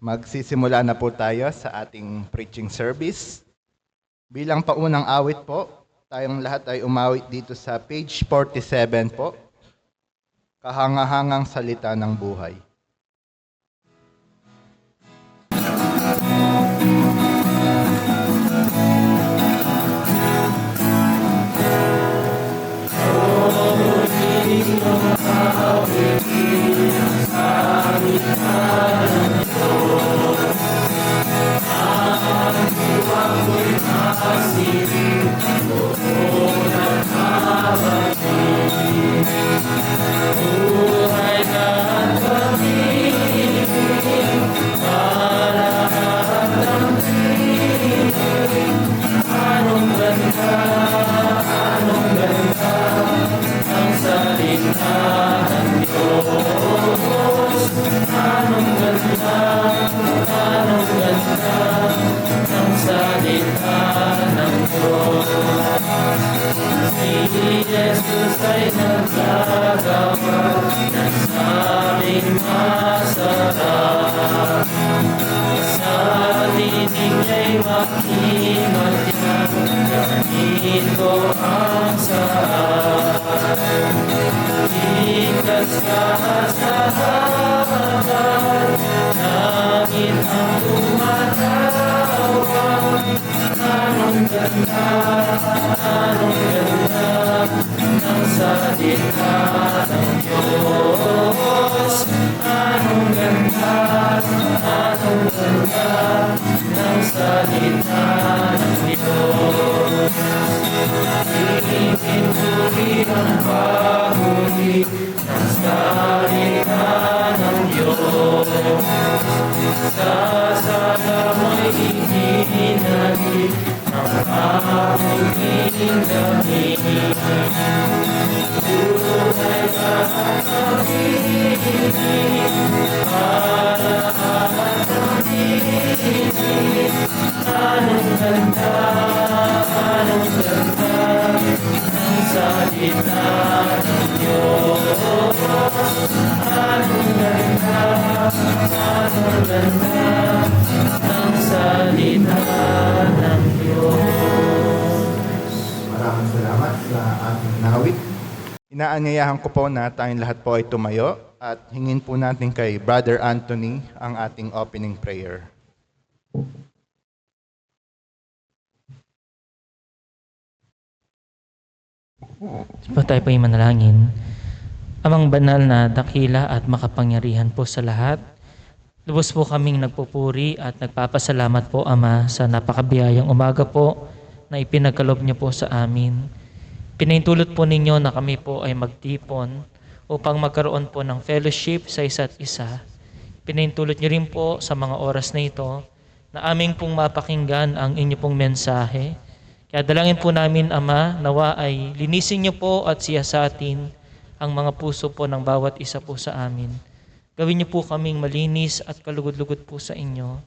Magsisimula na po tayo sa ating preaching service. Bilang paunang awit po, tayong lahat ay umawit dito sa page 47 po. Kahangahangang salita ng buhay. Maraming salamat sa ating nawit. Inaanyayahan ko po na tayong lahat po ay tumayo at hingin po natin kay Brother Anthony ang ating opening prayer. Po tayo po yung manalangin. Amang banal na dakila at makapangyarihan po sa lahat, lubos po kaming nagpupuri at nagpapasalamat po, Ama, sa napakabiyayang umaga po na ipinagkaloob niyo po sa amin. Pinahintulot po ninyo na kami po ay magtipon upang magkaroon po ng fellowship sa isa't isa. Pinahintulot niyo rin po sa mga oras na ito na aming pong mapakinggan ang inyo pong mensahe. Kaya dalangin po namin, Ama, nawa ay linisin niyo po at siyasatin ang mga puso po ng bawat isa po sa amin. Gawin niyo po kaming malinis at kalugod-lugod po sa inyo.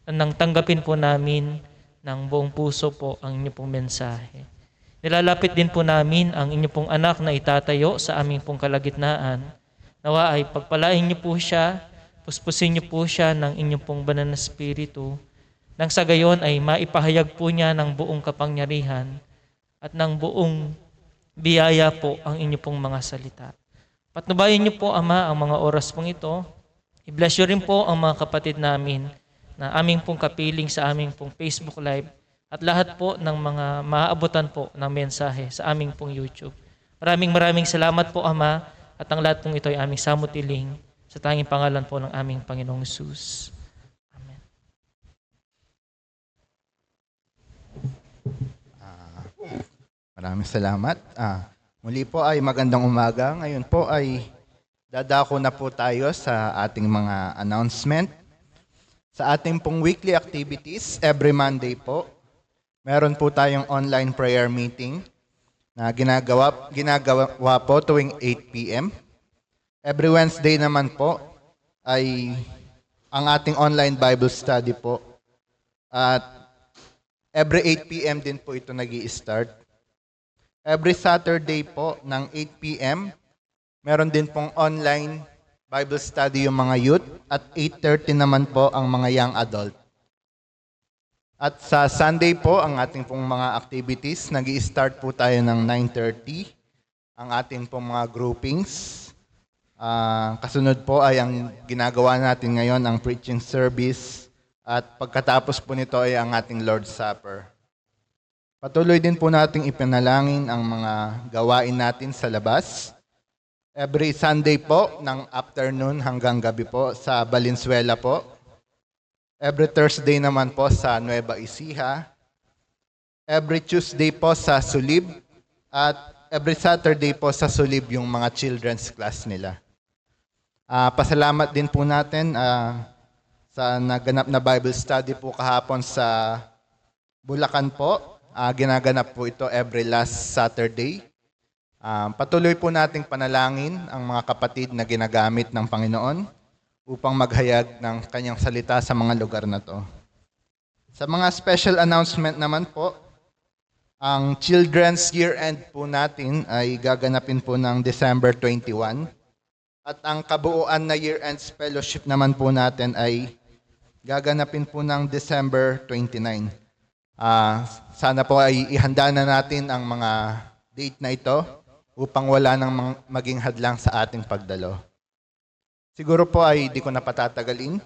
Nang tanggapin po namin ng buong puso po ang inyo pong mensahe. Nilalapit din po namin ang inyo pong anak na itatayo sa aming pong kalagitnaan. Nawa ay pagpalain niyo po siya, puspusin niyo po siya ng inyong pong banal na spiritu. Nang sa gayon ay maipahayag po niya ng buong kapangyarihan at ng buong biyaya po ang inyo pong mga salita. Patnubayan niyo po, Ama, ang mga oras pong ito. I-bless niyo rin po ang mga kapatid namin na aming pong kapiling sa aming pong Facebook Live at lahat po ng mga maaabutan po ng mensahe sa aming pong YouTube. Maraming salamat po, Ama, at ang lahat pong ito ay aming samutiling sa tanging pangalan po ng aming Panginoong Hesus. Amen. Maraming salamat. Muli po ay magandang umaga. Ngayon po ay dadako na po tayo sa ating mga announcement. Sa ating pong weekly activities, every Monday po, meron po tayong online prayer meeting na ginagawa po tuwing 8 p.m. Every Wednesday naman po ay ang ating online Bible study po. At every 8 p.m. din po ito nag-i-start. Every Saturday po ng 8 p.m., meron din pong online Bible study yung mga youth at 8:30 naman po ang mga young adult. At sa Sunday po, ang ating pong mga activities, nag-i-start po tayo ng 9:30, ang ating pong mga groupings. Kasunod po ay ang ginagawa natin ngayon, ang preaching service. At pagkatapos po nito ay ang ating Lord's Supper. Patuloy din po nating ipinalangin ang mga gawain natin sa labas. Every Sunday po, ng afternoon hanggang gabi po, sa Valenzuela po. Every Thursday naman po sa Nueva Ecija. Every Tuesday po sa Sulib. At every Saturday po sa Sulib yung mga children's class nila. Pasalamat din po natin sa naganap na Bible study po kahapon sa Bulacan po. Ginaganap po ito every last Saturday. Patuloy po nating panalangin ang mga kapatid na ginagamit ng Panginoon upang maghayag ng kanyang salita sa mga lugar na to. Sa mga special announcement naman po, ang Children's Year-End po natin ay gaganapin po ng December 21. At ang kabuuan na Year-End Fellowship naman po natin ay gaganapin po ng December 29. Sana po ay ihanda na natin ang mga date na ito upang wala nang maging hadlang sa ating pagdalo. Siguro po ay di ko na patatagalin.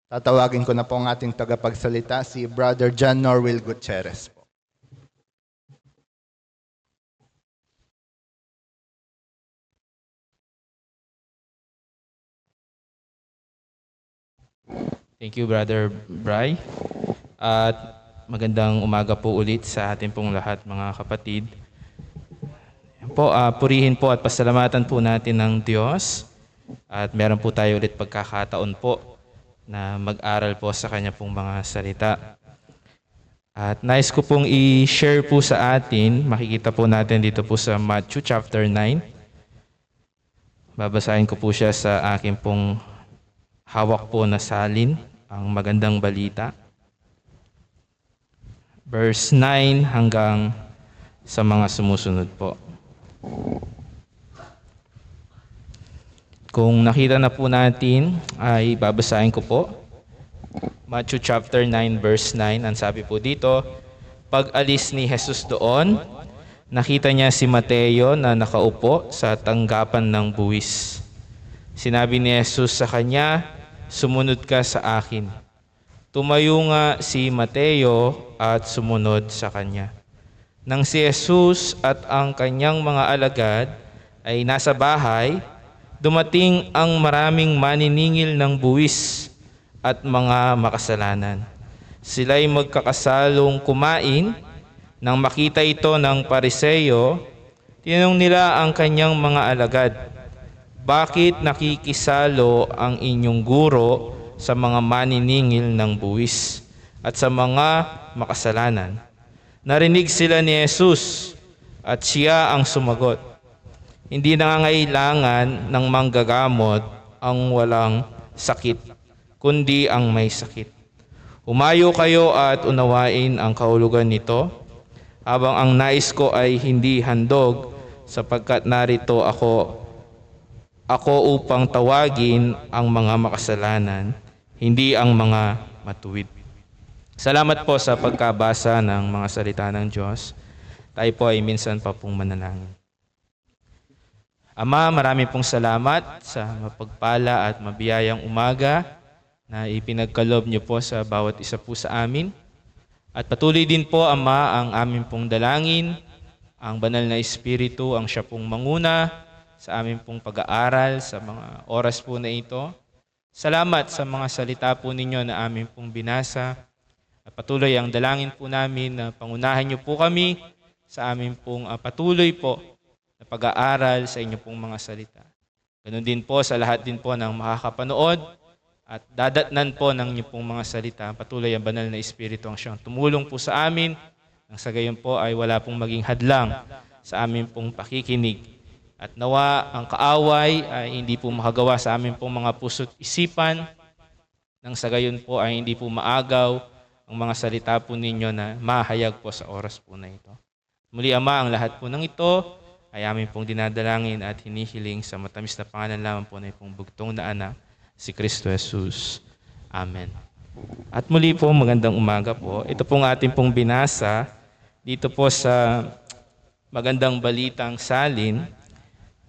Tatawagin ko na po ang ating tagapagsalita, si Brother John Norwil Gutierrez po. Thank you, Brother Bry. At magandang umaga po ulit sa ating pong lahat, mga kapatid. Purihin po at pasalamatan po natin ng Diyos. At meron po tayo ulit pagkakataon po na mag-aral po sa kanya pong mga salita. At nais ko pong i-share po sa atin, makikita po natin dito po sa Matthew chapter 9. Babasahin ko po siya sa aking pong hawak po na salin, ang magandang balita. Verse 9 hanggang sa mga sumusunod po. Kung nakita na po natin, ay babasahin ko po. Matthew chapter 9 verse 9, ang sabi po dito, pag-alis ni Jesus doon, nakita niya si Mateo na nakaupo sa tanggapan ng buwis. Sinabi ni Jesus sa kanya, sumunod ka sa akin. Tumayo nga si Mateo at sumunod sa kanya. Nang si Jesus at ang kanyang mga alagad ay nasa bahay, dumating ang maraming maniningil ng buwis at mga makasalanan. Sila'y magkakasalong kumain. Nang makita ito ng Pariseo, tinanong nila ang kanyang mga alagad, bakit nakikisalo ang inyong guro sa mga maniningil ng buwis at sa mga makasalanan? Narinig sila ni Jesus at siya ang sumagot, hindi nangangailangan ng manggagamot ang walang sakit, kundi ang may sakit. Humayo kayo at unawain ang kahulugan nito, habang ang nais ko ay hindi handog, sapagkat narito ako upang tawagin ang mga makasalanan, hindi ang mga matuwid. Salamat po sa pagkabasa ng mga salita ng Diyos. Tayo po ay minsan pa pong manalangin. Ama, marami pong salamat sa mapagpala at mabiyayang umaga na ipinagkaloob niyo po sa bawat isa po sa amin. At patuloy din po, Ama, ang aming pong dalangin, ang banal na Espiritu, ang siya pong manguna sa aming pong pag-aaral sa mga oras po na ito. Salamat sa mga salita po ninyo na aming pong binasa. At patuloy ang dalangin po namin na pangunahan niyo po kami sa aming pong patuloy po na pag-aaral sa inyo pong mga salita. Ganun din po sa lahat din po ng makakapanood at dadatnan po ng inyo pong mga salita. Patuloy ang banal na Espiritu ang siyang tumulong po sa amin. Nang sa gayon po ay wala pong maging hadlang sa aming pong pakikinig. At nawa ang kaaway ay hindi po makagawa sa aming pong mga puso't isipan. Nang sa gayon po ay hindi po maagaw ang mga salita po ninyo na mahayag po sa oras po na ito. Muli, Ama, ang lahat po ng ito ay amin pong dinadalangin at hinihiling sa matamis na pangalan lamang po na pong bugtong na anak, si Kristo Jesus. Amen. At muli po, magandang umaga po. Ito pong ating pong binasa dito po sa Magandang Balitang Salin.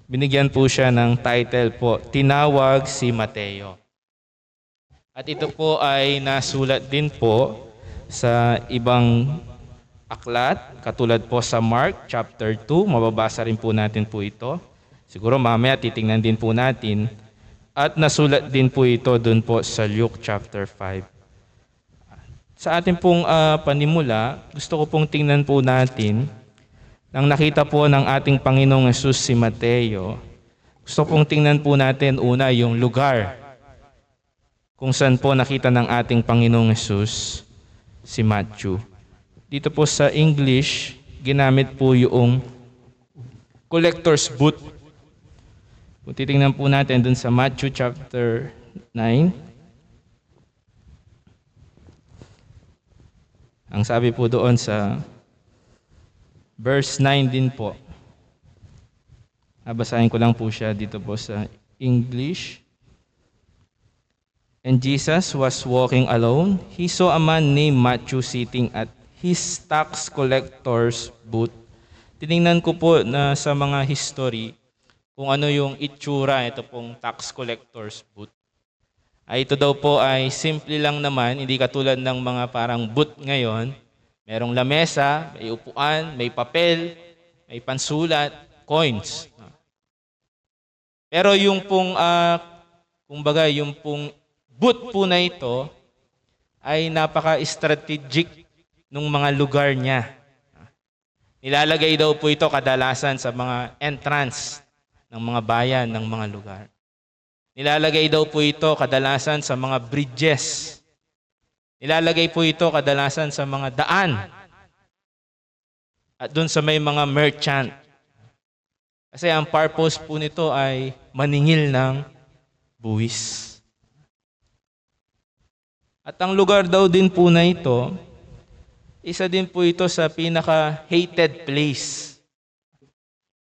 Binigyan po siya ng title po, Tinawag si Mateo. At ito po ay nasulat din po sa ibang aklat, katulad po sa Mark chapter 2, mababasa rin po natin po ito. Siguro mamaya titingnan din po natin. At nasulat din po ito doon po sa Luke chapter 5. Sa ating pong panimula, gusto ko pong tingnan po natin, nang nakita po ng ating Panginoong Hesus si Mateo, gusto pong tingnan po natin una yung lugar kung saan po nakita ng ating Panginoong Hesus si Matthew. Dito po sa English, ginamit po yung collector's booth. Kung titingnan po natin dun sa Matthew chapter 9, ang sabi po doon sa verse 9 din po. Basahin ko lang po siya dito po sa English. And Jesus was walking alone. He saw a man named Matthew sitting at his tax collector's booth. Tiningnan ko po na sa mga history kung ano yung itsura ito pong tax collector's booth. Ito daw po ay simple lang naman, hindi katulad ng mga parang booth ngayon. Merong lamesa, may upuan, may papel, may pansulat, coins. Pero yung pong, kumbaga, yung pong booth po na ito ay napaka-strategic ng mga lugar niya. Nilalagay daw po ito kadalasan sa mga entrance ng mga bayan, ng mga lugar. Nilalagay daw po ito kadalasan sa mga bridges. Nilalagay po ito kadalasan sa mga daan at doon sa may mga merchant. Kasi ang purpose po nito ay maningil ng buwis. At ang lugar daw din po na ito, isa din po ito sa pinaka-hated place.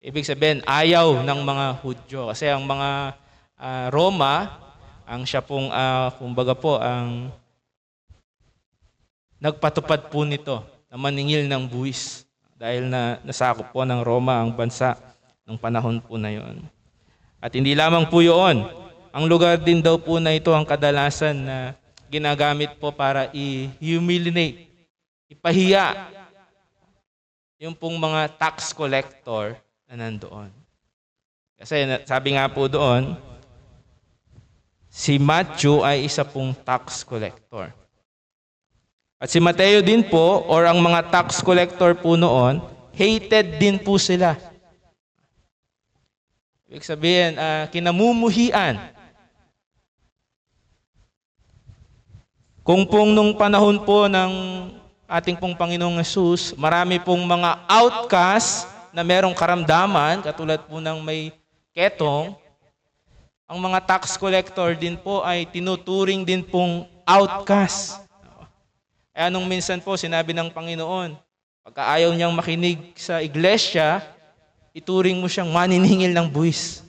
Ibig sabihin, ayaw ng mga Hudyo. Kasi ang mga Roma, ang siya pong, kumbaga po, ang nagpatupad po nito na maningil ng buwis dahil na nasakop po ng Roma ang bansa ng panahon po na yon. At hindi lamang po yun, ang lugar din daw po na ito ang kadalasan na ginagamit po para i-humiliate, ipahiya yung pong mga tax collector na nandoon. Kasi sabi nga po doon, si Matthew ay isa pong tax collector. At si Mateo din po, or ang mga tax collector po noon, hated din po sila. Ibig sabihin, kinamumuhian. Kung pong nung panahon po ng ating pong Panginoong Hesus, marami pong mga outcast na merong karamdaman, katulad po ng may ketong, ang mga tax collector din po ay tinuturing din pong outcast. Kaya nung minsan po sinabi ng Panginoon, pagka ayaw niyang makinig sa iglesia, ituring mo siyang maniningil ng buwis.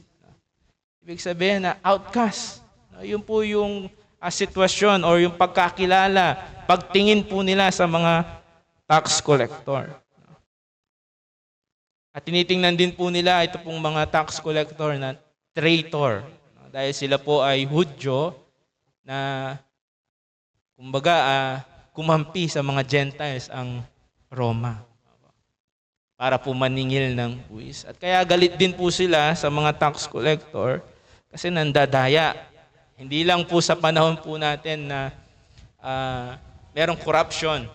Ibig sabihin na outcast. Yun po yung sitwasyon or yung pagkakilala, pagtingin po nila sa mga tax collector. At tinitingnan din po nila ito pong mga tax collector na traitor. Dahil sila po ay Hudyo na kumbaga kumampi sa mga Gentiles ang Roma para po maningil ng buwis. At kaya galit din po sila sa mga tax collector kasi nandadaya. Hindi lang po sa panahon po natin na merong corruption,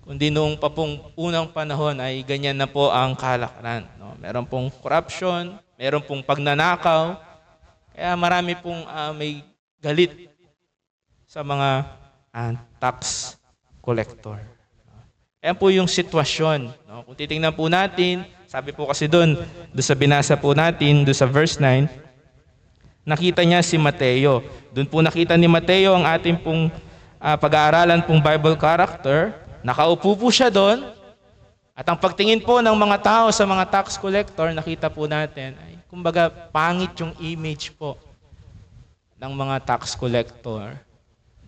kundi noong pa pong unang panahon ay ganyan na po ang kalakaran. No? Meron pong corruption, meron pong pagnanakaw, kaya marami pong may galit sa mga tax collector. Ayan po yung sitwasyon. No? Kung titingnan po natin, sabi po kasi doon sa binasa po natin, doon sa verse 9, nakita niya si Mateo. Doon po nakita ni Mateo ang ating pong pag-aaralan pong Bible character. Nakaupo po siya doon At ang pagtingin po ng mga tao sa mga tax collector, nakita po natin, ay kumbaga pangit yung image po ng mga tax collector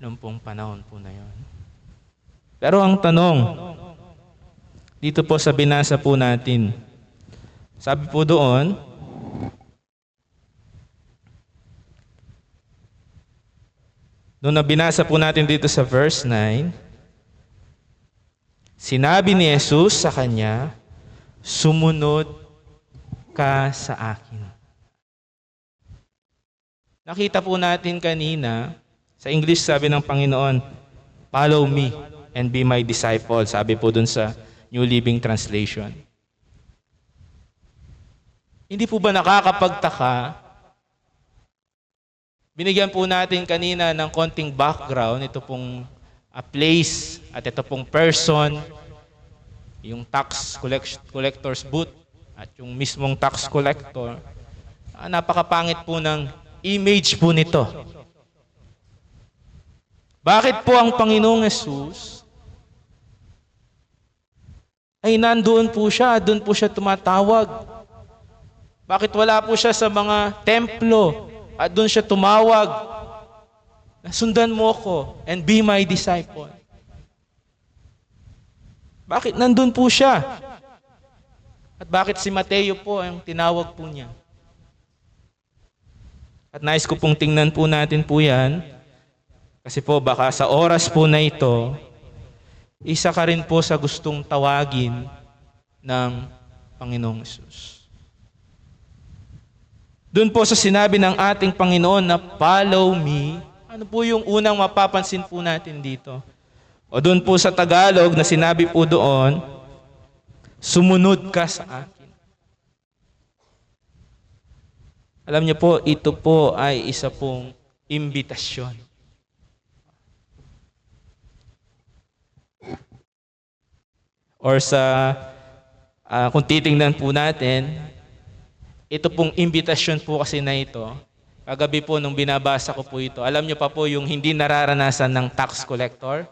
noong pong panahon po na yon. Pero ang tanong, dito po sa binasa po natin, sabi po doon, nung nabinasa po natin dito sa verse 9, sinabi ni Jesus sa kanya, sumunod ka sa akin. Nakita po natin kanina, sa English sabi ng Panginoon, follow me and be my disciple. Sabi po dun sa New Living Translation. Hindi po ba nakakapagtaka? Binigyan po natin kanina ng konting background, ito pong place at ito pong person, yung tax collector's booth at yung mismong tax collector. Napakapangit po ng image po nito. Bakit po ang Panginoong Hesus ay nandoon po siya, doon po siya tumatawag? Bakit wala po siya sa mga templo at doon siya tumawag? Sundan mo ko and be my disciple. Bakit nandun po siya? At bakit si Mateo po ang tinawag po niya? At nais ko pong tingnan po natin po yan. Kasi po baka sa oras po na ito, isa ka rin po sa gustong tawagin ng Panginoong Hesus. Doon po sa sinabi ng ating Panginoon na follow me, ano po yung unang mapapansin po natin dito? O doon po sa Tagalog na sinabi po doon, sumunod ka sa akin. Alam niyo po, ito po ay isa pong imbitasyon. Or kung titingnan po natin, ito pong imbitasyon po kasi na ito, kagabi po nung binabasa ko po ito, alam niyo pa po yung hindi nararanasan ng tax collector?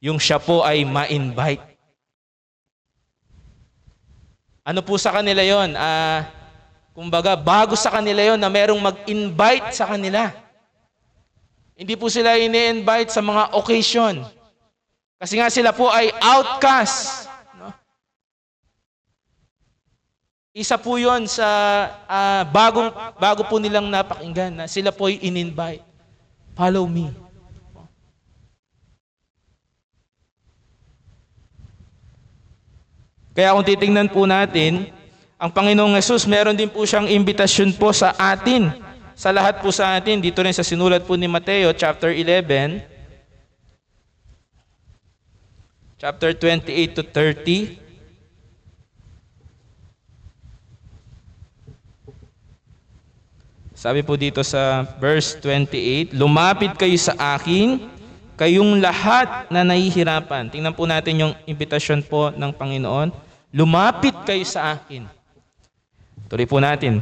Yung siya po ay ma-invite. Ano po sa kanila yon? Kumbaga, bago sa kanila yon na merong mag-invite sa kanila. Hindi po sila ini-invite sa mga occasion. Kasi nga sila po ay outcast. No? Isa po yon sa bago po nilang napakinggan na sila po ay in-invite. Follow me. Kaya kung titingnan po natin, ang Panginoong Hesus, meron din po siyang imbitasyon po sa atin. Sa lahat po sa atin, dito rin sa sinulat po ni Mateo, chapter 11, chapter 28 to 30. Sabi po dito sa verse 28, lumapit kayo sa akin, kayong lahat na nahihirapan. Tingnan po natin yung imbitasyon po ng Panginoon. Lumapit kayo sa akin. Tuloy po natin.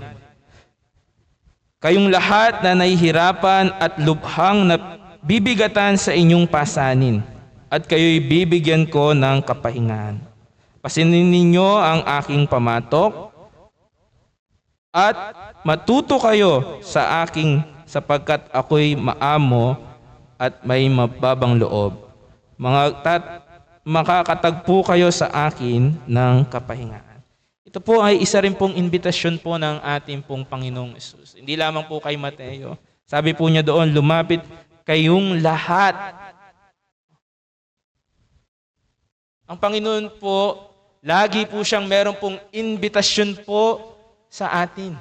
Kayong lahat na nahihirapan at lubhang na bibigatan sa inyong pasanin, at kayo'y bibigyan ko ng kapahingahan. Pasinin ninyo ang aking pamatok, at matuto kayo sa aking sapagkat ako'y maamo at may mababang loob. Makakatagpo kayo sa akin ng kapahingaan. Ito po ay isa rin pong imbitasyon po ng ating pong Panginoong Hesus. Hindi lamang po kay Mateo. Sabi po niya doon, lumapit kayong lahat. Ang Panginoon po, lagi po siyang meron pong imbitasyon po sa atin.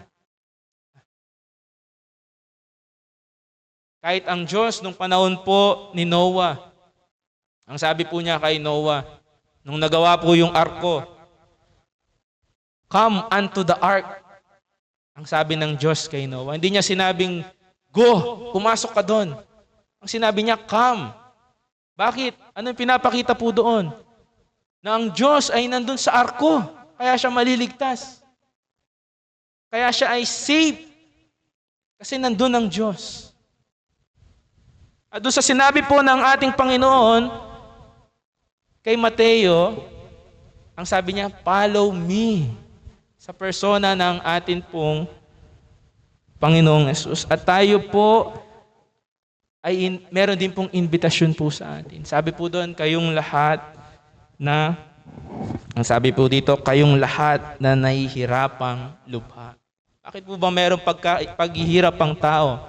Kahit ang Diyos nung panahon po ni Noah, ang sabi po niya kay Noah, nung nagawa po yung arko, come unto the ark. Ang sabi ng Diyos kay Noah, hindi niya sinabing, go, pumasok ka doon. Ang sinabi niya, come. Bakit? Anong pinapakita po doon? Na ang Diyos ay nandun sa arko, kaya siya maliligtas. Kaya siya ay safe. Kasi nandun ang Diyos. At doon sa sinabi po ng ating Panginoon kay Mateo, Ang sabi niya, follow me. Sa persona ng atin pong Panginoong Yesus. At tayo po ay meron din pong invitasyon po sa atin. Sabi po doon, kayong lahat na, ang sabi po dito, kayong lahat na nahihirapang lubha. Bakit po ba meron paghihirap ang tao?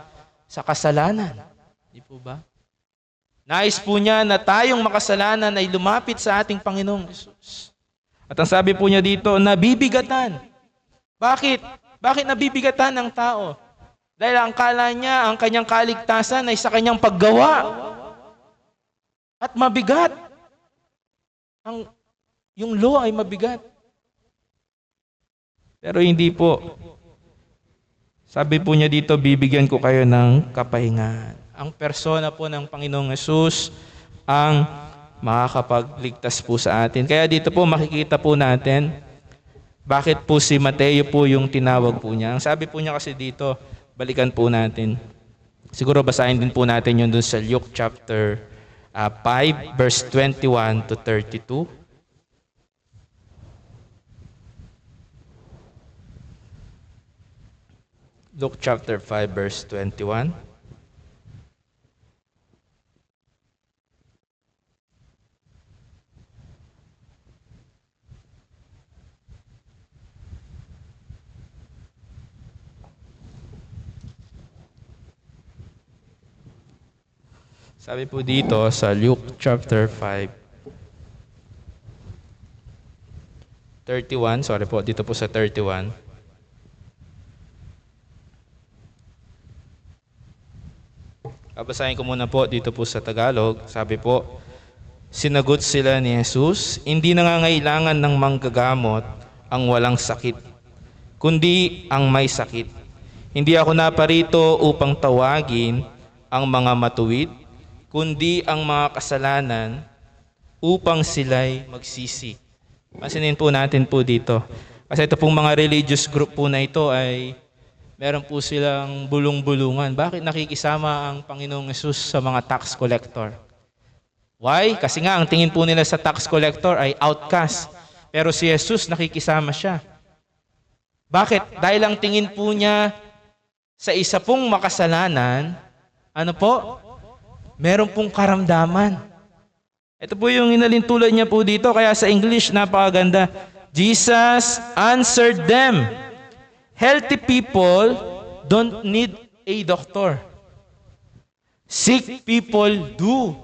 Sa kasalanan. Di po ba? Nais po niya na tayong makasalanan ay lumapit sa ating Panginoong Yesus. At ang sabi po niya dito, nabibigatan. Bakit? Bakit nabibigatan ng tao? Dahil ang kala niya, ang kanyang kaligtasan ay sa kanyang paggawa. At mabigat. Yung law ay mabigat. Pero hindi po. Sabi po niya dito, bibigyan ko kayo ng kapahingahan. Ang persona po ng Panginoong Yesus ang makakapagligtas po sa atin. Kaya dito po makikita po natin bakit po si Mateo po yung tinawag po niya. Ang sabi po niya kasi dito, balikan po natin. Siguro basahin din po natin yun dun sa Luke chapter 5 verse 21 to 32. Luke chapter 5 verse 21. Sabi po dito sa Luke chapter 5, 31, sorry po, dito po sa 31. Babasahin ko muna po dito po sa Tagalog. Sabi po, sinagot sila ni Jesus, hindi nangangailangan ng manggagamot ang walang sakit, kundi ang may sakit. Hindi ako naparito upang tawagin ang mga matuwid, kundi ang mga kasalanan upang sila'y magsisi. Pansinin po natin po dito. Kasi ito pong mga religious group po na ito ay meron po silang bulong-bulungan. Bakit nakikisama ang Panginoong Yesus sa mga tax collector? Why? Kasi nga ang tingin po nila sa tax collector ay outcast. Pero si Jesus nakikisama siya. Bakit? Dahil ang tingin po niya sa isa pong makasalanan, ano po? Meron pong karamdaman. Ito po yung inalintulad niya po dito, kaya sa English, napakaganda. Jesus answered them, healthy people don't need a doctor. Sick people do.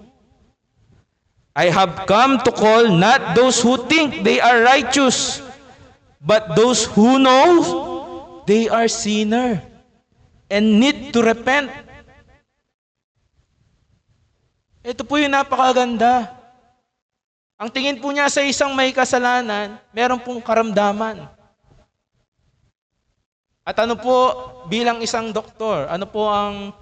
I have come to call not those who think they are righteous, but those who know they are sinner and need to repent. Ito po yung napakaganda. Ang tingin po niya sa isang may kasalanan, meron pong karamdaman. At ano po, bilang isang doktor, ano po ang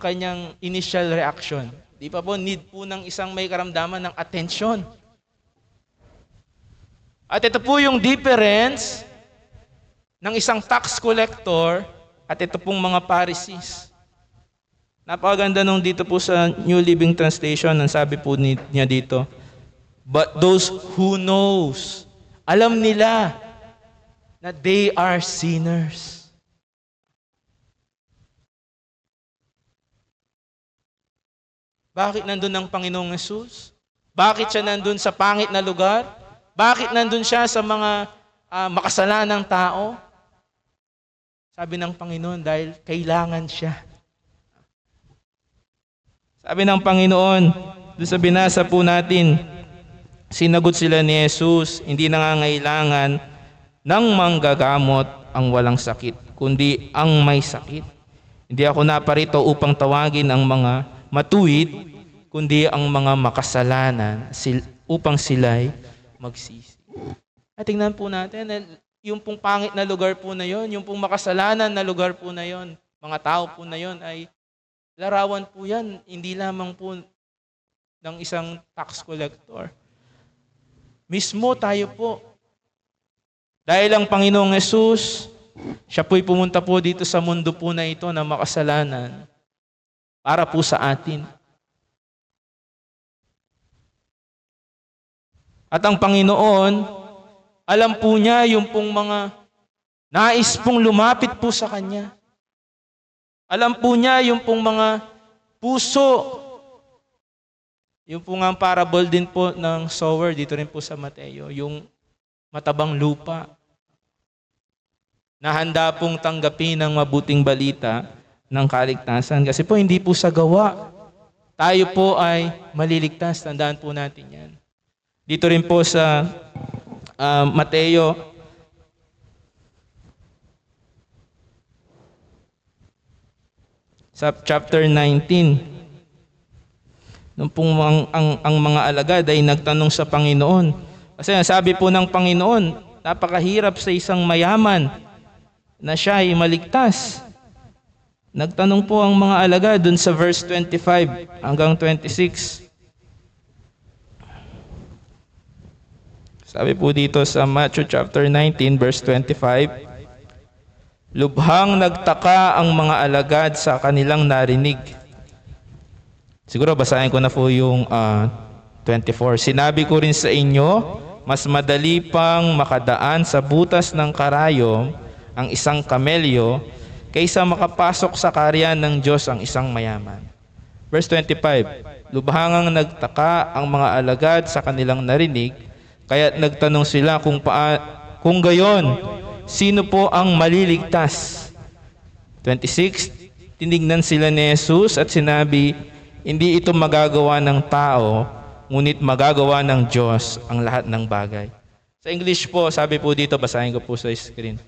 kanyang initial reaction? Di pa po, need po ng isang may karamdaman ng atensyon. At ito po yung difference ng isang tax collector at ito pong mga Pharisees. Napakaganda nung dito po sa New Living Translation, ang sabi po niya dito, but those who knows, alam nila na they are sinners. Bakit nandun ang Panginoong Yesus? Bakit siya nandun sa pangit na lugar? Bakit nandun siya sa mga makasalanang tao? Sabi ng Panginoon, dahil kailangan siya. Sabi ng Panginoon, doon sa binasa po natin, sinagot sila ni Jesus, hindi nangangailangan ng manggagamot ang walang sakit, kundi ang may sakit. Hindi ako naparito upang tawagin ang mga matuwid, kundi ang mga makasalanan upang sila'y magsisi. At tingnan po natin, yung pong pangit na lugar po na yon, yung pong makasalanan na lugar po na yon, mga tao po na yon ay larawan po yan, hindi lamang po ng isang tax collector. Mismo tayo po. Dahil ang Panginoong Yesus, siya po'y pumunta po dito sa mundo po na ito na makasalanan para po sa atin. At ang Panginoon, alam po niya yung pong mga nais pong lumapit po sa Kanya. Alam po niya yung pong mga puso. Yung po nga ang parable din po ng sower dito rin po sa Mateo, yung matabang lupa na handa pong tanggapin ng mabuting balita ng kaligtasan. Kasi po hindi po sa gawa tayo po ay maliligtas. Tandaan po natin yan. Dito rin po sa Mateo, sa chapter 19, nung pong ang mga alagad ay nagtanong sa Panginoon. Kasi sabi po ng Panginoon, napakahirap sa isang mayaman na siya ay maligtas. Nagtanong po ang mga alagad dun sa verse 25 hanggang 26. Sabi po dito sa Matthew chapter 19 verse 25, lubhang nagtaka ang mga alagad sa kanilang narinig. Siguro basahin ko na po yung 24. Sinabi ko rin sa inyo, mas madali pang makadaan sa butas ng karayom ang isang kamelyo kaysa makapasok sa karyan ng Diyos ang isang mayaman. Verse 25. Lubhangang nagtaka ang mga alagad sa kanilang narinig, kaya't nagtanong sila kung gayon, sino po ang maliligtas? 26. Tinignan sila ni Jesus at sinabi, hindi ito magagawa ng tao, ngunit magagawa ng Diyos ang lahat ng bagay. Sa English po, sabi po dito, basahin ko po sa screen.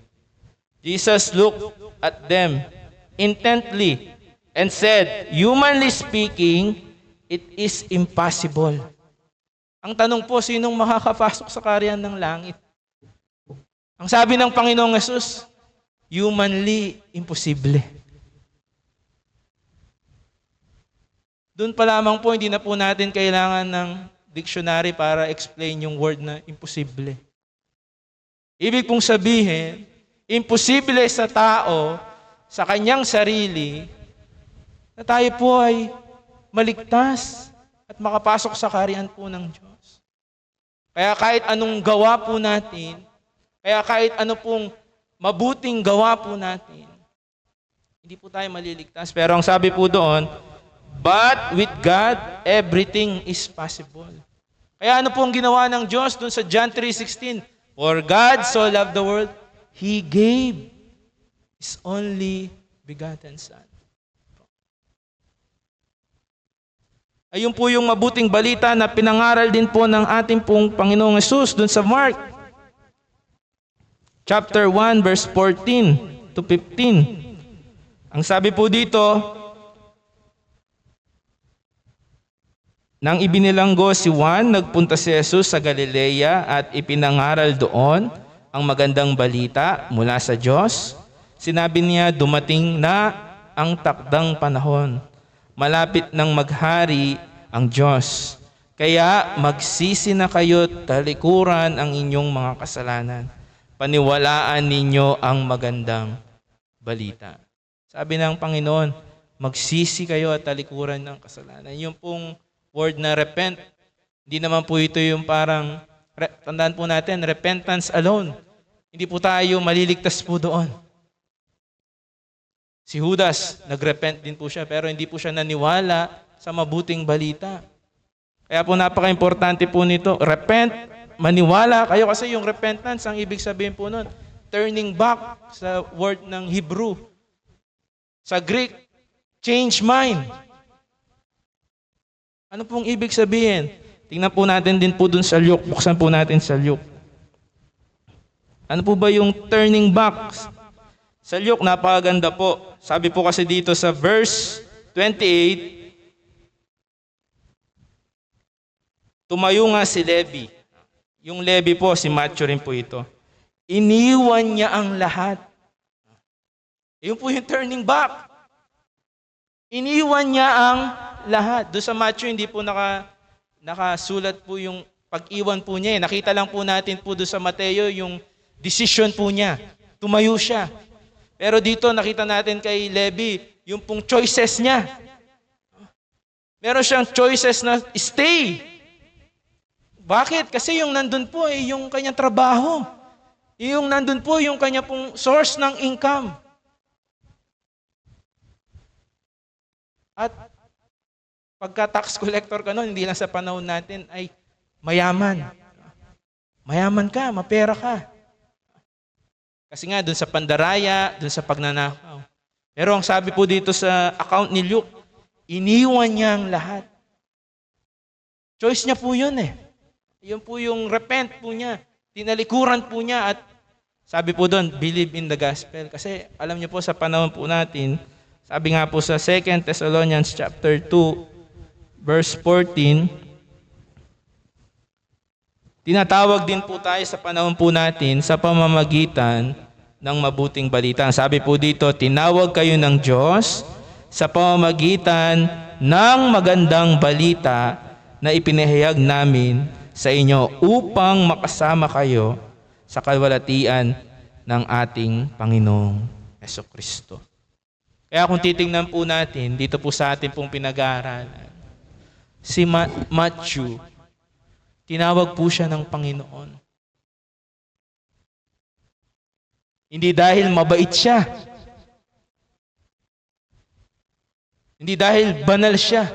Jesus looked at them intently and said, humanly speaking, it is impossible. Ang tanong po, sinong makakapasok sa karyan ng langit? Ang sabi ng Panginoong Yesus, humanly imposible. Doon pa lamang po, hindi na po natin kailangan ng dictionary para explain yung word na imposible. Ibig pong sabihin, imposible sa tao, sa kanyang sarili, na tayo po ay maligtas at makapasok sa kaharian po ng Diyos. Kaya kahit anong gawa po natin, kaya kahit ano pong mabuting gawa po natin, hindi po tayo maliligtas. Pero ang sabi po doon, but with God, everything is possible. Kaya ano pong ginawa ng Diyos doon sa John 3:16? For God so loved the world, He gave His only begotten Son. Ayun po yung mabuting balita na pinangaral din po ng ating pong Panginoong Yesus doon sa Mark. Chapter 1, verse 14 to 15. Ang sabi po dito, nang ibinilanggo si Juan, nagpunta si Jesus sa Galilea at ipinangaral doon ang magandang balita mula sa Diyos. Sinabi niya, dumating na ang takdang panahon. Malapit nang maghari ang Diyos. Kaya magsisi na kayo't talikuran ang inyong mga kasalanan. Paniwalaan ninyo ang magandang balita. Sabi ng Panginoon, magsisi kayo at talikuran ng kasalanan. Yung pong word na repent, hindi naman po ito yung parang, tandaan po natin, repentance alone. Hindi po tayo maliligtas po doon. Si Judas, nagrepent din po siya, pero hindi po siya naniwala sa mabuting balita. Kaya po napaka-importante po nito, repent, maniwala kayo kasi yung repentance, ang ibig sabihin po nun, turning back sa word ng Hebrew. Sa Greek, change mind. Ano pong ibig sabihin? Tingnan po natin din po dun sa Luke. Buksan po natin sa Luke. Ano po ba yung turning back? Sa Luke, napakaganda po. Sabi po kasi dito sa verse 28, tumayo nga si Levi. Yung Levi po, si Matthew rin po ito. Iniwan niya ang lahat. Yun po yung turning back. Iniwan niya ang lahat. Doon sa Matthew, hindi po nakasulat po yung pag-iwan po niya. Nakita lang po natin po doon sa Mateo yung decision po niya. Tumayo siya. Pero dito nakita natin kay Levi yung pong choices niya. Meron siyang choices na stay. Bakit? Kasi yung nandun po ay yung kanyang trabaho. Yung nandun po yung kanya pong source ng income. At pagka tax collector ka nun, hindi lang sa panahon natin, ay mayaman. Mayaman ka, mapera ka. Kasi nga, dun sa pandaraya, dun sa pagnanakaw. Pero ang sabi po dito sa account ni Luke, iniwan niya ang lahat. Choice niya po yun eh. Yun po yung repent po niya. Tinalikuran po niya at sabi po doon, believe in the gospel. Kasi alam niyo po sa panahon po natin, sabi nga po sa 2 Thessalonians chapter 2, verse 14, tinatawag din po tayo sa panahon po natin sa pamamagitan ng mabuting balita. Sabi po dito, tinawag kayo ng Diyos sa pamamagitan ng magandang balita na ipinahayag namin sa inyo upang makasama kayo sa kalwalatian ng ating Panginoong Hesukristo. Kaya kung titingnan po natin, dito po sa ating pong pinag-aaralan, si Matthew, tinawag po siya ng Panginoon. Hindi dahil mabait siya. Hindi dahil banal siya.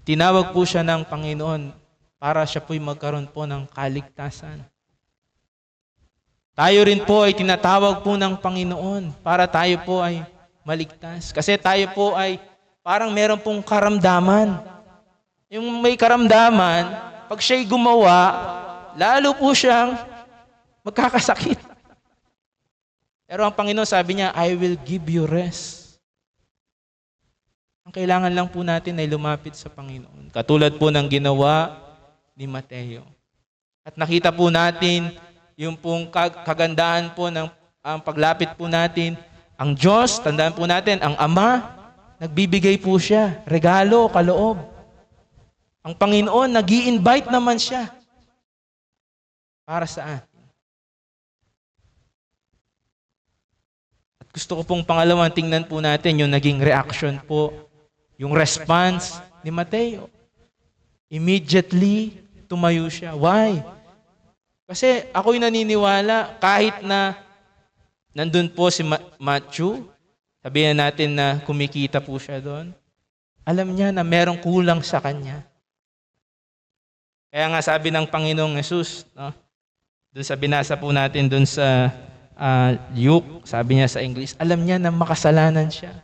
Tinawag po siya ng Panginoon para siya po'y magkaroon po ng kaligtasan. Tayo rin po ay tinatawag po ng Panginoon para tayo po ay maligtas. Kasi tayo po ay parang meron pong karamdaman. Yung may karamdaman, pag siya'y gumawa, lalo po siyang magkakasakit. Pero ang Panginoon sabi niya, I will give you rest. Ang kailangan lang po natin ay lumapit sa Panginoon. Katulad po ng ginawa ni Mateo. At nakita po natin yung pong kagandahan po ng ang paglapit po natin. Ang Diyos, tandaan po natin, ang Ama, nagbibigay po siya, regalo, kaloob. Ang Panginoon, nag-i-invite naman siya. Para saan? At gusto ko pong pangalawang tingnan po natin yung naging reaction po, yung response ni Mateo. Immediately, tumayo siya. Why? Kasi ako'y naniniwala, kahit na nandun po si Matthew, sabihin natin na kumikita po siya doon, alam niya na merong kulang sa kanya. Kaya nga sabi ng Panginoong Yesus, no? Doon sa binasa po natin doon sa Luke, sabi niya sa English, alam niya na makasalanan siya.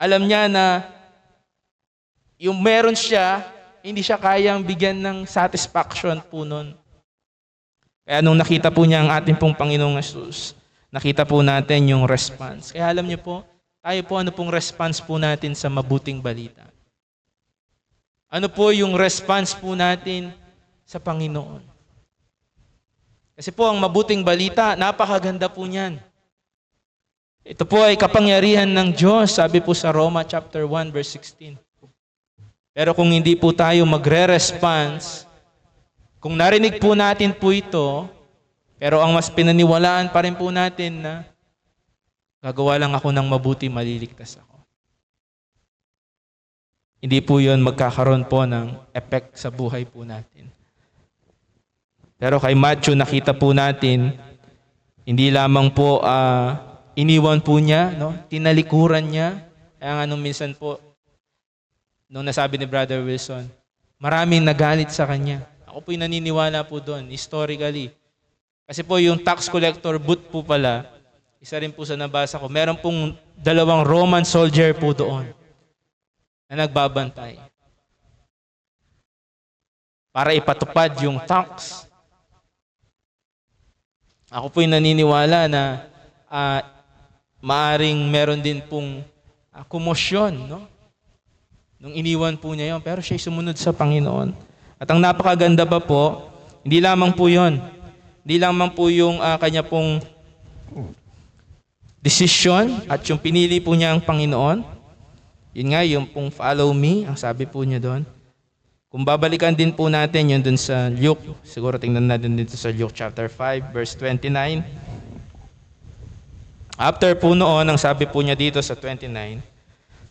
Alam niya na yung meron siya, hindi siya kayang bigyan ng satisfaction po nun. Kaya nung nakita po niya ang ating pong Panginoong Yesus, nakita po natin yung response. Kaya alam niyo po, tayo po ano pong response po natin sa mabuting balita? Ano po yung response po natin sa Panginoon? Kasi po ang mabuting balita, napakaganda po niyan. Ito po ay kapangyarihan ng Diyos, sabi po sa Roma chapter 1 verse 16. Pero kung hindi po tayo magre-response, kung narinig po natin po ito, pero ang mas pinaniwalaan pa rin po natin na gagawa lang ako ng mabuti, maliligtas ako. Hindi po yun magkakaroon po ng effect sa buhay po natin. Pero kay Matthew, nakita po natin, hindi lamang po iniwan po niya, no? Tinalikuran niya. Kaya nga nung minsan po, nung nasabi ni Brother Wilson, maraming nagalit sa kanya. Ako po'y naniniwala po doon, historically. Kasi po yung tax collector booth po pala, isa rin po sa nabasa ko, meron pong 2 Roman soldier po doon na nagbabantay para ipatupad yung tax. Ako po'y naniniwala na maaring meron din pong komosyon, no? Nung iniwan po niya yun, pero siya'y sumunod sa Panginoon. At ang napakaganda pa po, hindi lamang po yun. Hindi lamang po yung kanya pong decision at yung pinili po niya ang Panginoon. Yun nga, yung pong follow me, ang sabi po niya doon. Kung babalikan din po natin yun dun sa Luke, siguro tingnan natin dito sa Luke chapter 5, verse 29. After po noon, ang sabi po niya dito sa 29,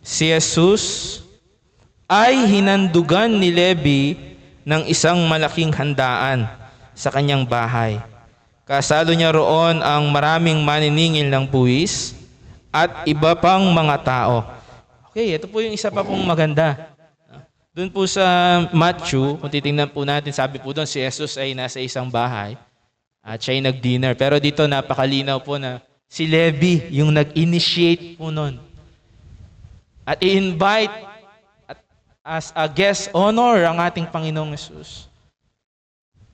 Si Jesus ay hinandugan ni Levi ng isang malaking handaan sa kanyang bahay. Kasalo niya roon ang maraming maniningil ng buwis at iba pang mga tao. Okay, ito po yung isa pa pong maganda. Doon po sa Matthew, kung titingnan po natin, sabi po doon si Jesus ay nasa isang bahay at siya ay nag-dinner. Pero dito napakalinaw po na si Levi yung nag-initiate po noon. At i-invite as a guest honor ang ating Panginoong Jesus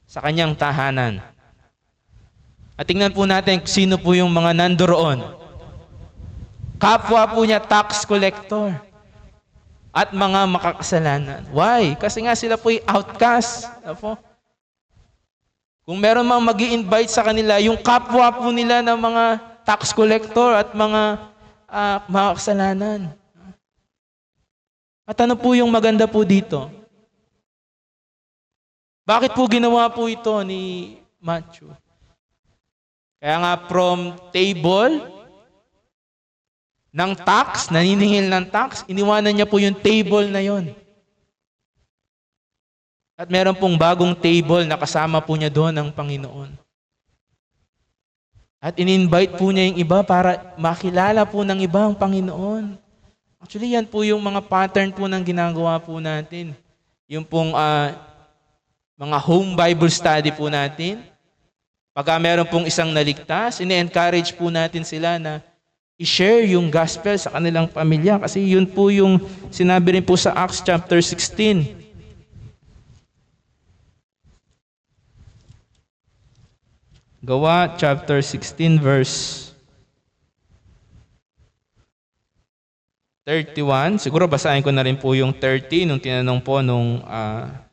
sa kanyang tahanan. At tingnan po natin sino po yung mga nandoroon. Kapwa po niya tax collector at mga makakasalanan. Why? Kasi nga sila po yung outcast. Apo? Kung meron mang mag-i-invite sa kanila, yung kapwa po nila ng mga tax collector at mga makakasalanan. At ano po yung maganda po dito? Bakit po ginawa po ito ni Matthew? Kaya nga from table ng tax, naniningil ng tax, iniwanan niya po yung table na yon. At meron pong bagong table na kasama po niya doon ang Panginoon. At in-invite po niya yung iba para makilala po ng iba ang Panginoon. Actually, yan po yung mga pattern po ng ginagawa po natin. Yung pong mga home Bible study po natin. Pagka meron pong isang naligtas, ini-encourage po natin sila na i-share yung gospel sa kanilang pamilya. Kasi yun po yung sinabi rin po sa Acts chapter 16. Gawa chapter 16 verse 31. Siguro basahin ko na rin po yung 30 nung tinanong po nung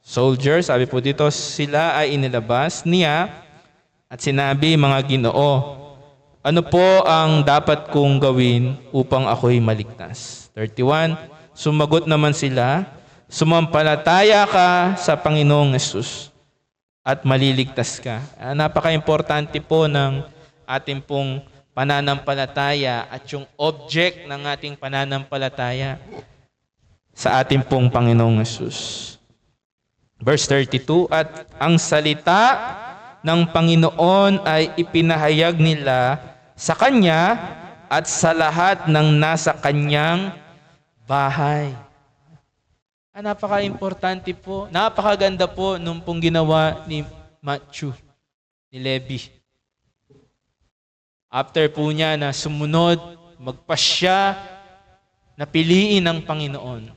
soldier. Sabi po dito, sila ay inilabas niya at sinabi, mga Ginoo, ano po ang dapat kong gawin upang ako'y maligtas? 31, sumagot naman sila, sumampalataya ka sa Panginoong Yesus at maliligtas ka. Napaka-importante po ng ating pong pananampalataya at yung object ng ating pananampalataya sa ating pong Panginoong Yesus. Verse 32, at ang salita ng Panginoon ay ipinahayag nila sa Kanya at sa lahat ng nasa Kanyang bahay. Napaka-importante po, napakaganda po nung pong ginawa ni Matthew, ni Levi. After po niya na sumunod, magpasya, napiliin ng Panginoon.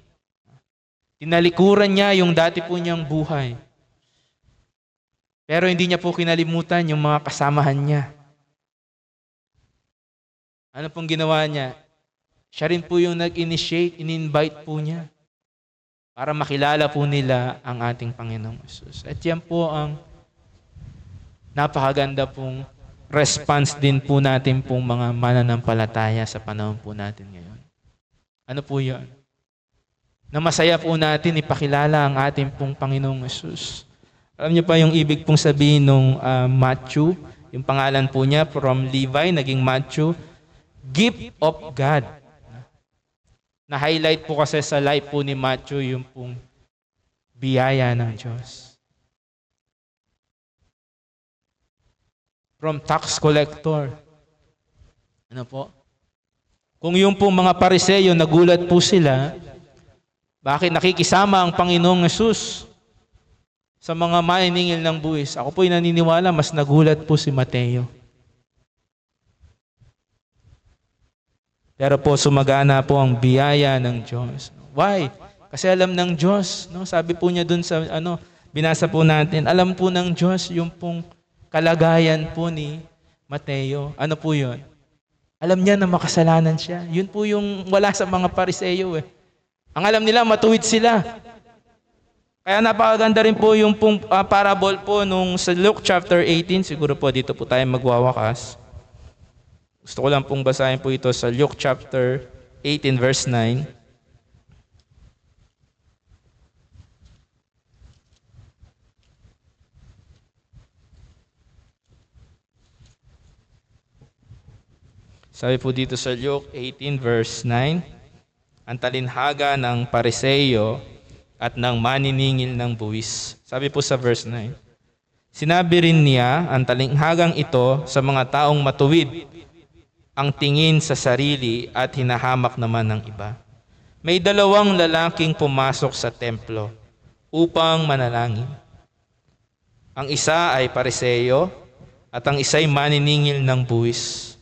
Tinalikuran niya yung dati po niyang buhay. Pero hindi niya po kinalimutan yung mga kasamahan niya. Ano pong ginawa niya? Siya rin po yung nag-initiate, in-invite po niya para makilala po nila ang ating Panginoong Yesus. At yan po ang napakaganda pong response din po natin pong mga mananampalataya sa panahon po natin ngayon. Ano po yan? Na masaya po natin ipakilala ang ating pong Panginoong Yesus. Alam niyo pa yung ibig pong sabihin nung Matthew, yung pangalan po niya from Levi, naging Matthew, gift of God. Na-highlight po kasi sa life po ni Matthew yung pong biyaya ng Diyos. From tax collector. Ano po? Kung yung pong mga Pariseyo, nagulat po sila, bakit nakikisama ang Panginoong Yesus sa mga maniningil ng buwis? Ako po'y naniniwala, mas nagulat po si Mateo. Pero po sumagana po ang biyaya ng Diyos. Why? Kasi alam ng Diyos, no? Sabi po niya dun sa binasa po natin, alam po ng Diyos yung pong kalagayan po ni Mateo. Ano po 'yon? Alam niya na makasalanan siya. Yun po yung wala sa mga Pariseyo eh. Ang alam nila, matuwid sila. Kaya napakaganda rin po yung pong parable po nung sa Luke chapter 18. Siguro po dito po tayo magwawakas. Gusto ko lang pong basahin po ito sa Luke chapter 18 verse 9. Sabi po dito sa Luke 18 verse 9. ang talinhaga ng Pariseyo at ng maniningil ng buwis. Sabi po sa verse 9, sinabi rin niya ang talinghagang ito sa mga taong matuwid, ang tingin sa sarili at hinahamak naman ng iba. May dalawang lalaking pumasok sa templo upang manalangin. Ang isa ay Pariseyo at ang isa ay maniningil ng buwis.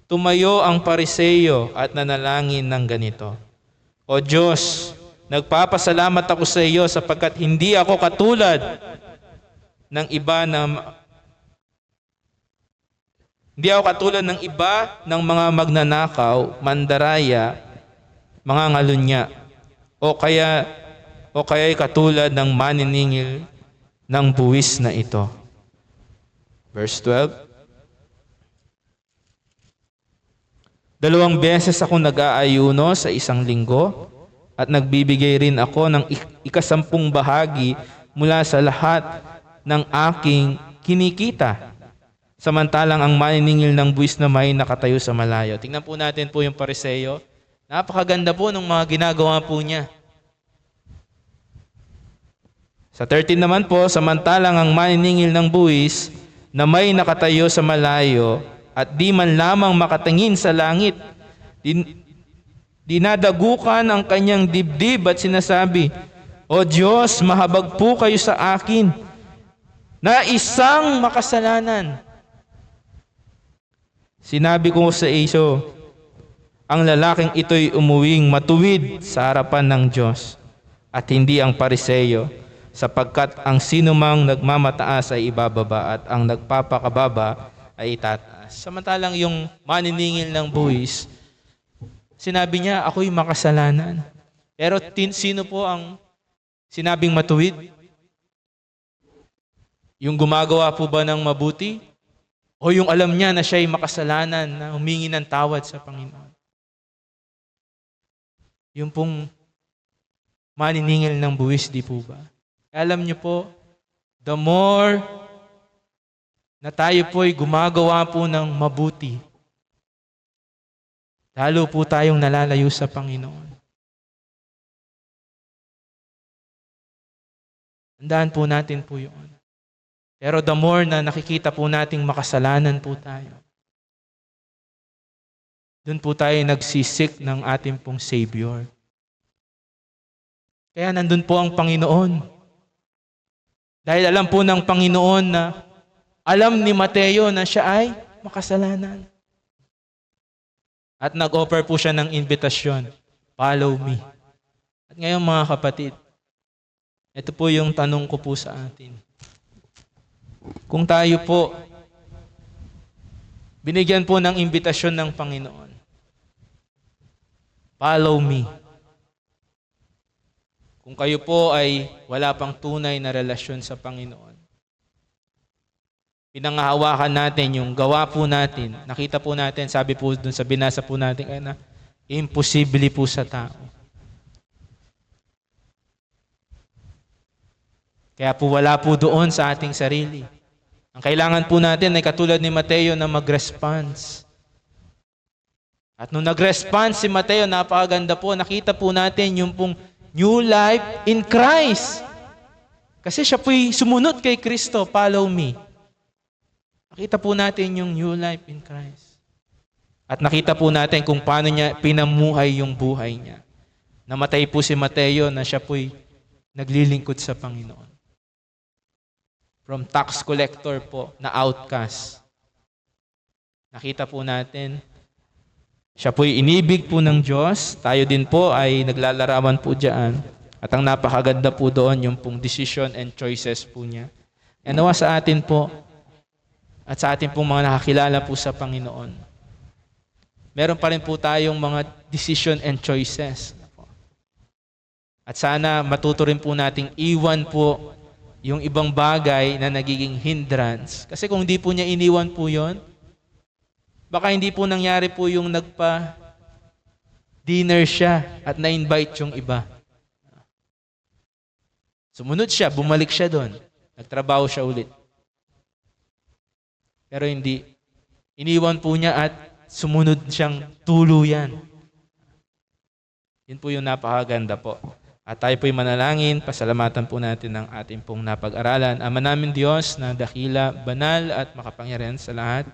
Tumayo ang Pariseyo at nanalangin ng ganito, O Diyos, nagpapasalamat ako sa iyo sapagkat hindi ako katulad ng iba ng mga magnanakaw, mandaraya, mga ngalunya, o kaya'y katulad ng maniningil ng buwis na ito. Verse 12, 2 beses ako nag-aayuno sa isang linggo at nagbibigay rin ako ng ikasampung bahagi mula sa lahat ng aking kinikita. Samantalang ang maniningil ng buwis na may nakatayo sa malayo. Tingnan po natin po yung Pariseyo. Napakaganda po ng mga ginagawa po niya. Sa 13 naman po, samantalang ang maniningil ng buwis na may nakatayo sa malayo at di man lamang makatingin sa langit, dinadagukan ang kanyang dibdib at sinasabi, O Diyos, mahabag po kayo sa akin na isang makasalanan. Sinabi ko sa iyo, ang lalaking ito'y umuwing matuwid sa harapan ng Diyos at hindi ang Pariseyo, sapagkat ang sinumang nagmamataas ay ibababa at ang nagpapakababa ay itataas. Samantalang yung maniningil ng buwis, sinabi niya, ako'y makasalanan. Pero sino po ang sinabing matuwid? Yung gumagawa po ba ng mabuti? O yung alam niya na siya'y makasalanan, na humingi ng tawad sa Panginoon? Yung pong maniningil ng buwis, di po ba? Alam niyo po, the more na tayo po'y gumagawa po ng mabuti, lalo po tayong nalalayo sa Panginoon. Tandaan po natin po yun. Pero the more na nakikita po nating makasalanan po tayo, doon po tayo nagsisik ng ating pong Savior. Kaya nandun po ang Panginoon. Dahil alam po ng Panginoon na alam ni Mateo na siya ay makasalanan. At nag-offer po siya ng invitasyon, follow me. At ngayon mga kapatid, ito po yung tanong ko po sa atin. Kung tayo po, binigyan po ng imbitasyon ng Panginoon, follow me. Kung kayo po ay wala pang tunay na relasyon sa Panginoon, pinangahawakan natin yung gawa po natin, nakita po natin, sabi po dun sa binasa po natin, ay na imposible po sa tao. Kaya po wala po doon sa ating sarili. Ang kailangan po natin ay katulad ni Mateo na mag-response. At nung nag-response si Mateo, napakaganda po, nakita po natin yung pong new life in Christ. Kasi siya po'y sumunod kay Kristo, follow me. Nakita po natin yung new life in Christ. At nakita po natin kung paano niya pinamuhay yung buhay niya. Namatay po si Mateo na siya po'y naglilingkod sa Panginoon. From tax collector po na outcast. Nakita po natin, siya po'y inibig po ng Diyos. Tayo din po ay naglalarawan po diyan. At ang napakaganda po doon, yung pong decision and choices po niya. And nawa sa atin po, at sa ating pong mga nakakilala po sa Panginoon, meron pa rin po tayong mga decision and choices. At sana matuto rin po nating iwan po yung ibang bagay na nagiging hindrance. Kasi kung hindi po niya iniwan po yon, baka hindi po nangyari po yung nagpa-dinner siya at na-invite yung iba. Sumunod siya, bumalik siya doon. Nagtrabaho siya ulit. Pero hindi. Iniwan po niya at sumunod siyang tuluyan. Yun po yung napakaganda po. At tayo po'y manalangin, pasalamatan po natin ang ating pong napag-aralan. Ama namin Diyos na dakila, banal at makapangyarihan sa lahat.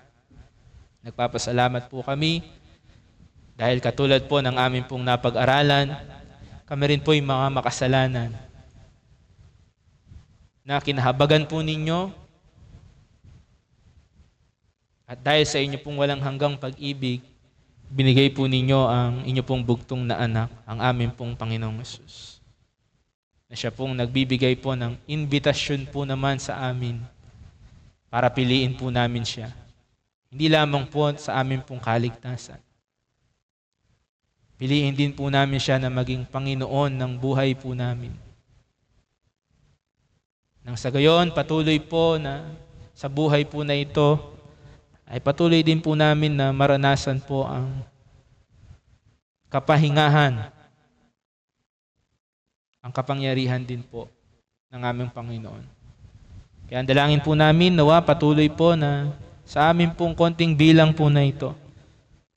Nagpapasalamat po kami dahil katulad po ng aming pong napag-aralan, kami rin po'y mga makasalanan na kinahabagan po ninyo at dahil sa inyo pong walang hanggang pag-ibig, binigay po ninyo ang inyo pong bugtong na anak, ang aming pong Panginoong Hesus. Na siya pong nagbibigay po ng invitasyon po naman sa amin para piliin po namin siya. Hindi lamang po sa amin pong kaligtasan. Piliin din po namin siya na maging Panginoon ng buhay po namin. Nang sa gayon, patuloy po na sa buhay po na ito, ay patuloy din po namin na maranasan po ang kapahingahan, ang kapangyarihan din po ng aming Panginoon. Kaya ang dalangin po namin, nawa patuloy po na sa amin pong konting bilang po na ito,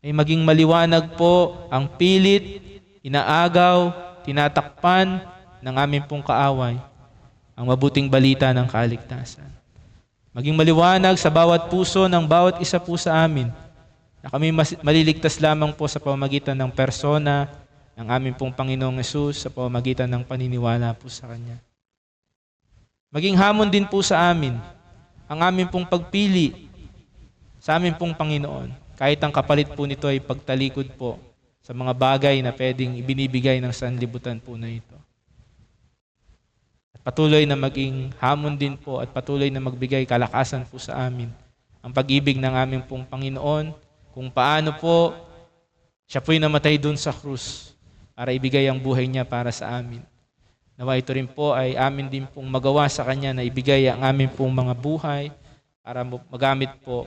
ay maging maliwanag po ang pilit, inaagaw, tinatakpan ng aming pong kaaway, ang mabuting balita ng kaligtasan. Maging maliwanag sa bawat puso ng bawat isa po sa amin na kami maliligtas lamang po sa pamamagitan ng persona ng aming pong Panginoong Hesus, sa pamamagitan ng paniniwala po sa Kanya. Maging hamon din po sa amin ang aming pong pagpili sa aming pong Panginoon, kahit ang kapalit po nito ay pagtalikod po sa mga bagay na pwedeng ibinibigay ng sanlibutan po na ito. At patuloy na maging hamon din po at patuloy na magbigay kalakasan po sa amin ang pag-ibig ng aming pong Panginoon, kung paano po siya po'y namatay doon sa krus para ibigay ang buhay niya para sa amin. Nawa ito rin po ay amin din pong magawa sa Kanya na ibigay ang amin pong mga buhay para magamit po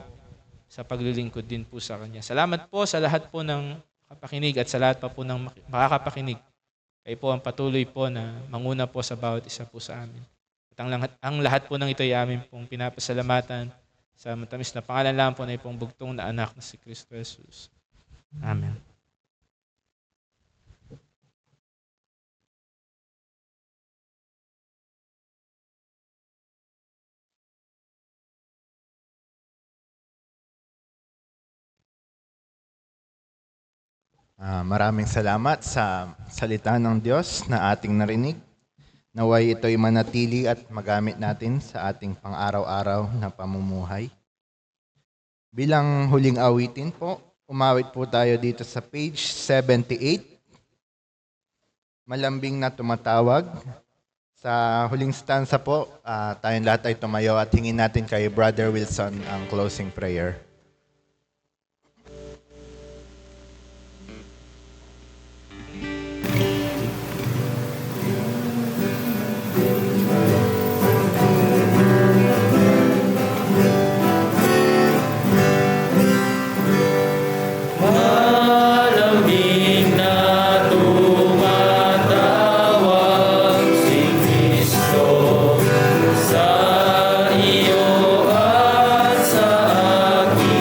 sa paglilingkod din po sa Kanya. Salamat po sa lahat po ng kapakinig at sa lahat pa po ng makakapakinig. Kayo po ang patuloy po na manguna po sa bawat isa po sa amin. At ang lahat po ng ito ay amin pong pinapasalamatan sa matamis na pangalan lang po na ipong bugtong na anak na si Kristo Jesus. Amen. Maraming salamat sa salita ng Diyos na ating narinig. Naway ito'y manatili at magamit natin sa ating pang-araw-araw na pamumuhay. Bilang huling awitin po, umawit po tayo dito sa page 78. Malambing na tumatawag. Sa huling stanza po, tayong lahat ay tumayo at hingin natin kay Brother Wilson ang closing prayer. Malambing na tumatawag si Kristo sa iyo at sa akin.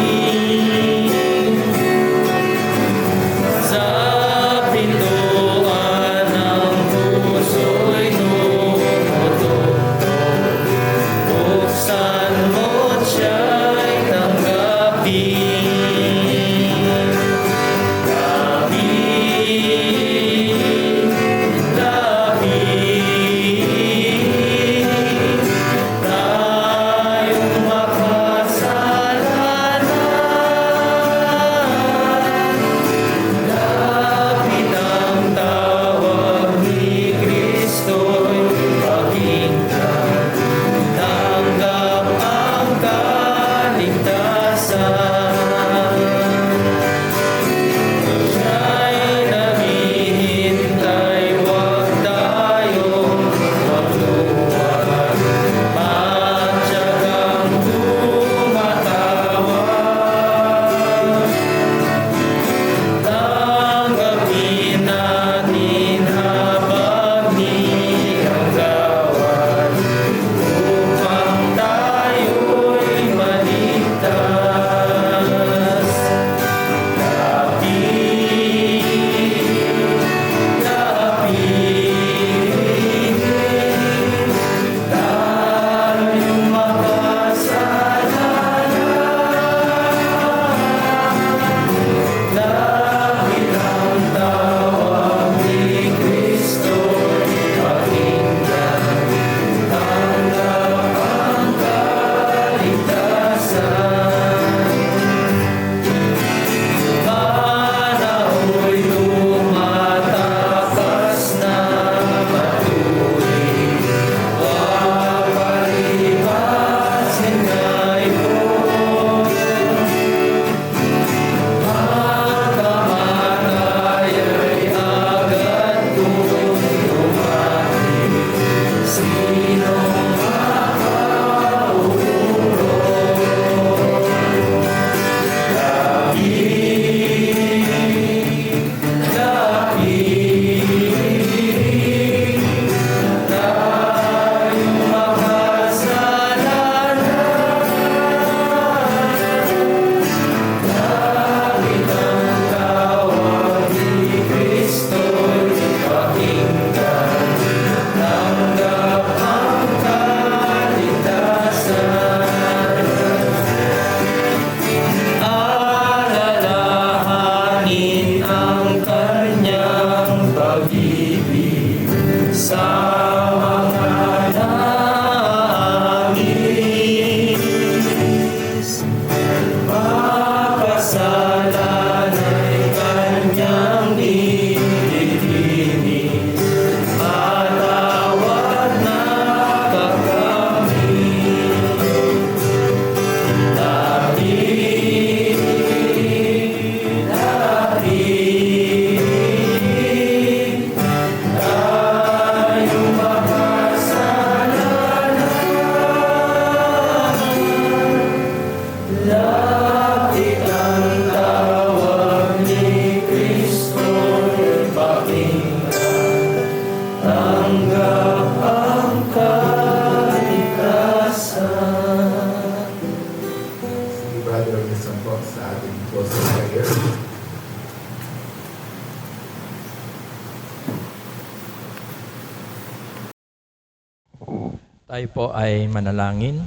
Tayo po ay manalangin.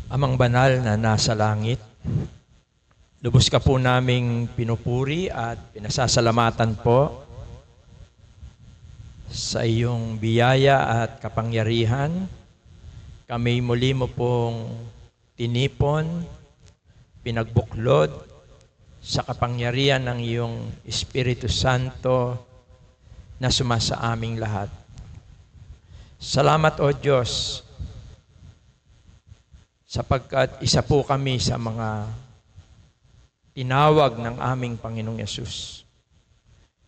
Amang banal na nasa langit, lubos ka po naming pinupuri at pinasasalamatan po sa iyong biyaya at kapangyarihan. Kami muli mo pong tinipon, pinagbuklod sa kapangyarihan ng iyong Espiritu Santo na sumasa aming lahat. Salamat o Diyos, sapagkat isa po kami sa mga tinawag ng aming Panginoong Yesus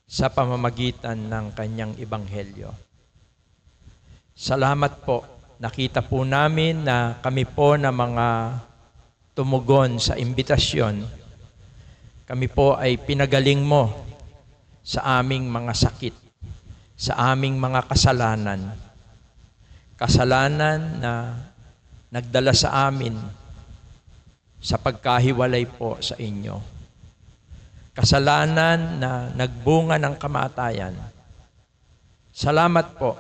sa pamamagitan ng Kanyang Ebanghelyo. Salamat po, nakita po namin na kami po na mga tumugon sa imbitasyon. Kami po ay pinagaling mo sa aming mga sakit, sa aming mga kasalanan. Kasalanan na nagdala sa amin sa pagkahiwalay po sa inyo. Kasalanan na nagbunga ng kamatayan. Salamat po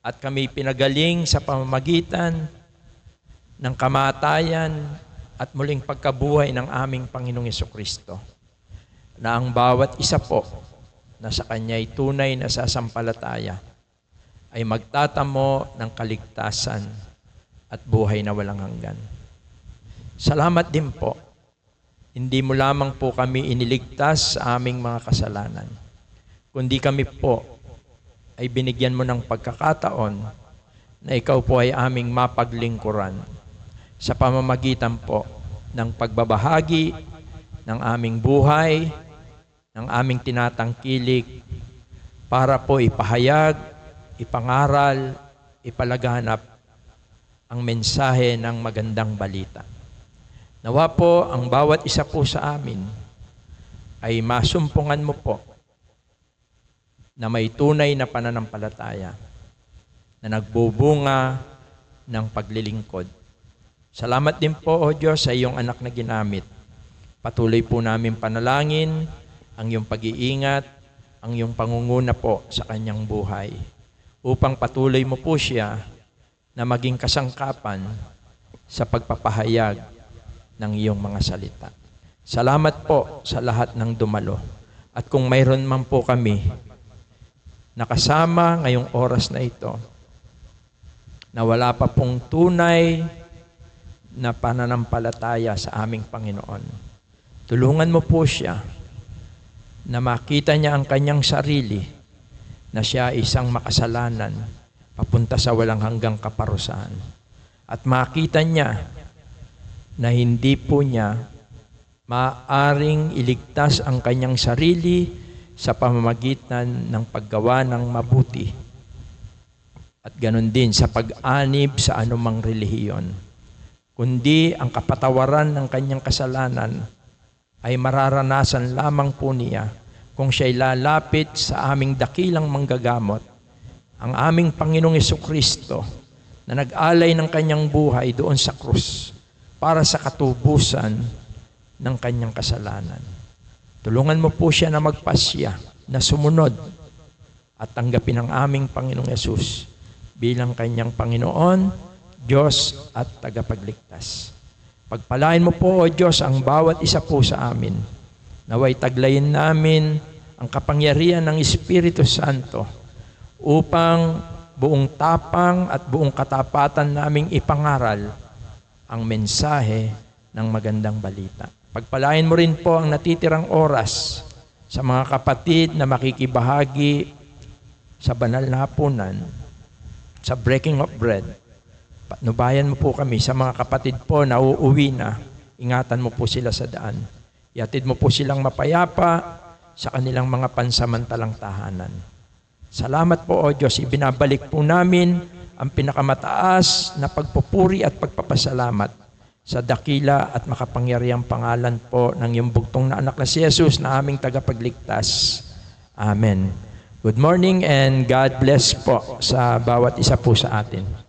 at kami pinagaling sa pamamagitan ng kamatayan at muling pagkabuhay ng aming Panginoong Jesucristo, na ang bawat isa po na sa Kanya'y tunay na sasampalataya ay magtatamo ng kaligtasan at buhay na walang hanggan. Salamat din po, hindi mo lamang po kami iniligtas sa aming mga kasalanan, kundi kami po ay binigyan mo ng pagkakataon na ikaw po ay aming mapaglingkuran sa pamamagitan po ng pagbabahagi ng aming buhay, ng aming tinatangkilik para po ipahayag, ipangaral, ipalaganap ang mensahe ng magandang balita. Nawa po ang bawat isa po sa amin ay masumpungan mo po na may tunay na pananampalataya na nagbubunga ng paglilingkod. Salamat din po, O Diyos, sa iyong anak na ginamit. Patuloy po namin panalangin ang iyong pag-iingat, ang iyong pangunguna po sa kanyang buhay, upang patuloy mo po siya na maging kasangkapan sa pagpapahayag ng iyong mga salita. Salamat po sa lahat ng dumalo. At kung mayroon man po kami nakasama ngayong oras na ito, na wala pa pong tunay na pananampalataya sa aming Panginoon, tulungan mo po siya na makita niya ang kanyang sarili na siya isang makasalanan papunta sa walang hanggang kaparusahan. At makita niya na hindi po niya maaring iligtas ang kanyang sarili sa pamamagitan ng paggawa ng mabuti at ganun din sa pag-anib sa anumang relihiyon, kundi ang kapatawaran ng kanyang kasalanan ay mararanasan lamang po niya kung siya'y lalapit sa aming dakilang manggagamot, ang aming Panginoong Jesucristo, na nag-alay ng kanyang buhay doon sa krus para sa katubusan ng kanyang kasalanan. Tulungan mo po siya na magpasya, na sumunod at tanggapin ang aming Panginoong Yesus bilang kanyang Panginoon, Diyos at tagapagligtas. Pagpalain mo po, O Diyos, ang bawat isa po sa amin. Naway taglayin namin ang kapangyarihan ng Espiritu Santo upang buong tapang at buong katapatan naming ipangaral ang mensahe ng magandang balita. Pagpalain mo rin po ang natitirang oras sa mga kapatid na makikibahagi sa banal na hapunan, sa breaking of bread. Patnubayan mo po kami sa mga kapatid po na uuwi na. Ingatan mo po sila sa daan. Ihatid mo po silang mapayapa sa kanilang mga pansamantalang tahanan. Salamat po, O Diyos. Ibinabalik po namin ang pinakamataas na pagpupuri at pagpapasalamat sa dakila at makapangyarihang pangalan po ng iyong bugtong na anak na si Jesus na aming tagapagligtas. Amen. Good morning and God bless po sa bawat isa po sa atin.